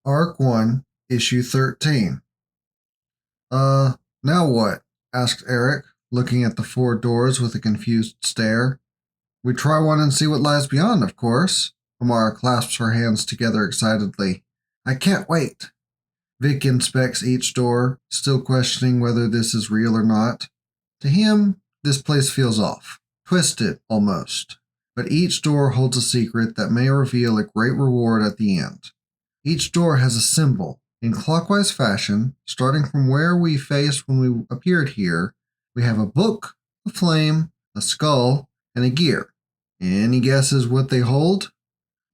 Arc 1, Issue 13. Now what? Asked Eric, looking at the four doors with a confused stare. We try one and see what lies beyond, of course. Amara clasps her hands together excitedly. I can't wait. Vic inspects each door, still questioning whether this is real or not. To him, this place feels off. Twisted, almost. But each door holds a secret that may reveal a great reward at the end. Each door has a symbol. In clockwise fashion, starting from where we faced when we appeared here, we have a book, a flame, a skull, and a gear. Any guesses what they hold?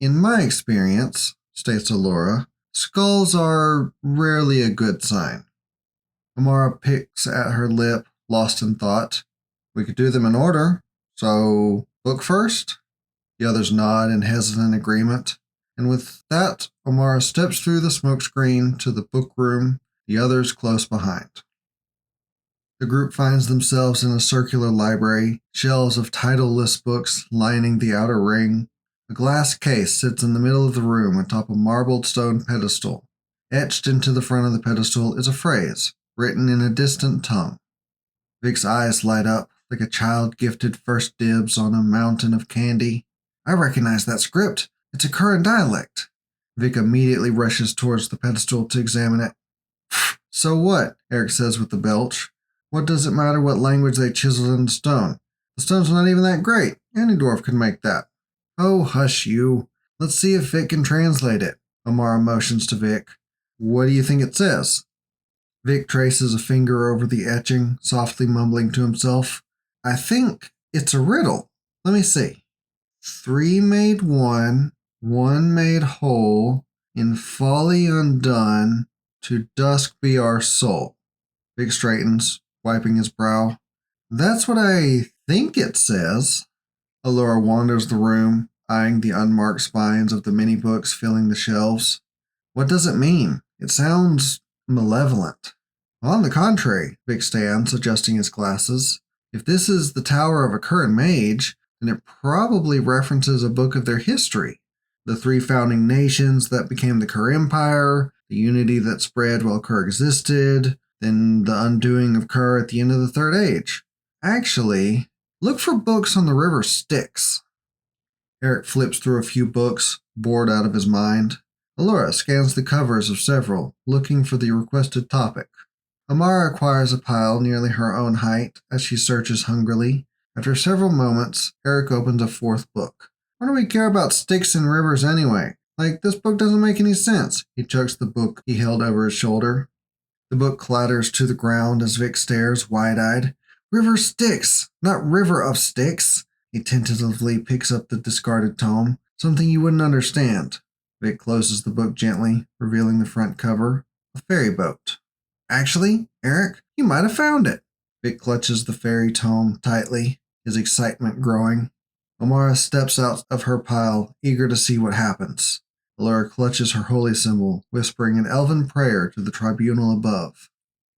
In my experience, states Alora, skulls are rarely a good sign. Amara picks at her lip, lost in thought. We could do them in order. So, book first? The others nod in hesitant agreement. And with that, Amara steps through the smokescreen to the book room, the others close behind. The group finds themselves in a circular library, shelves of title-less books lining the outer ring. A glass case sits in the middle of the room atop a marbled stone pedestal. Etched into the front of the pedestal is a phrase, written in a distant tongue. Vic's eyes light up like a child gifted first dibs on a mountain of candy. I recognize that script. It's a current dialect. Vic immediately rushes towards the pedestal to examine it. So what? Eric says with a belch. What does it matter what language they chiseled into stone? The stone's not even that great. Any dwarf could make that. Oh, hush you. Let's see if Vic can translate it. Amara motions to Vic. What do you think it says? Vic traces a finger over the etching, softly mumbling to himself. I think it's a riddle. Let me see. 3 made 1, 1 made whole, in folly undone, to dusk be our soul. Vic straightens, wiping his brow. That's what I think it says. Alora wanders the room, eyeing the unmarked spines of the many books filling the shelves. What does it mean? It sounds malevolent. On the contrary, Vic stands, adjusting his glasses. If this is the tower of a current mage, then it probably references a book of their history. The 3 founding nations that became the Kerr Empire, the unity that spread while Kerr existed, then the undoing of Kerr at the end of the Third Age. Actually, look for books on the river Styx. Eric flips through a few books, bored out of his mind. Alora scans the covers of several, looking for the requested topic. Amara acquires a pile nearly her own height as she searches hungrily. After several moments, Eric opens a 4th book. Why do we care about Styx and rivers anyway? Like, this book doesn't make any sense. He chucks the book he held over his shoulder. The book clatters to the ground as Vic stares, wide-eyed. River Styx, not River of Styx. He tentatively picks up the discarded tome, something you wouldn't understand. Vic closes the book gently, revealing the front cover. A ferry boat. Actually, Eric, you might have found it. Vic clutches the fairy tome tightly, his excitement growing. Amara steps out of her pile, eager to see what happens. Alora clutches her holy symbol, whispering an elven prayer to the tribunal above.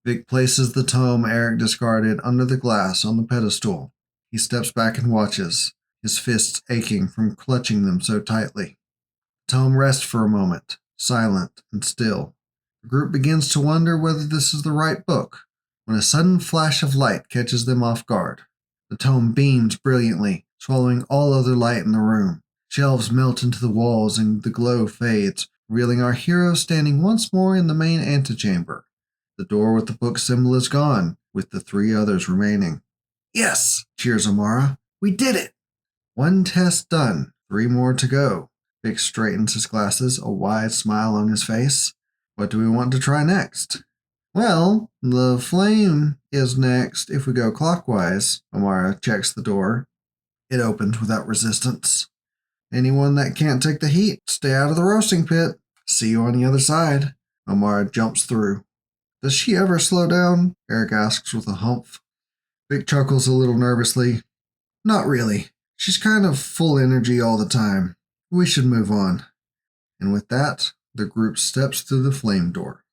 Vic places the tome Eric discarded under the glass on the pedestal. He steps back and watches, his fists aching from clutching them so tightly. The tome rests for a moment, silent and still. The group begins to wonder whether this is the right book, when a sudden flash of light catches them off guard. The tome beams brilliantly, swallowing all other light in the room. Shelves melt into the walls and the glow fades, revealing our hero standing once more in the main antechamber. The door with the book symbol is gone, with the 3 others remaining. Yes, cheers Amara. We did it! 1 test done, 3 more to go. Vic straightens his glasses, a wide smile on his face. What do we want to try next? Well, the flame is next if we go clockwise. Amara checks the door. It opens without resistance. Anyone that can't take the heat, stay out of the roasting pit. See you on the other side. Amara jumps through. Does she ever slow down? Eric asks with a humph. Vic chuckles a little nervously. Not really. She's kind of full energy all the time. We should move on. And with that, the group steps through the flame door.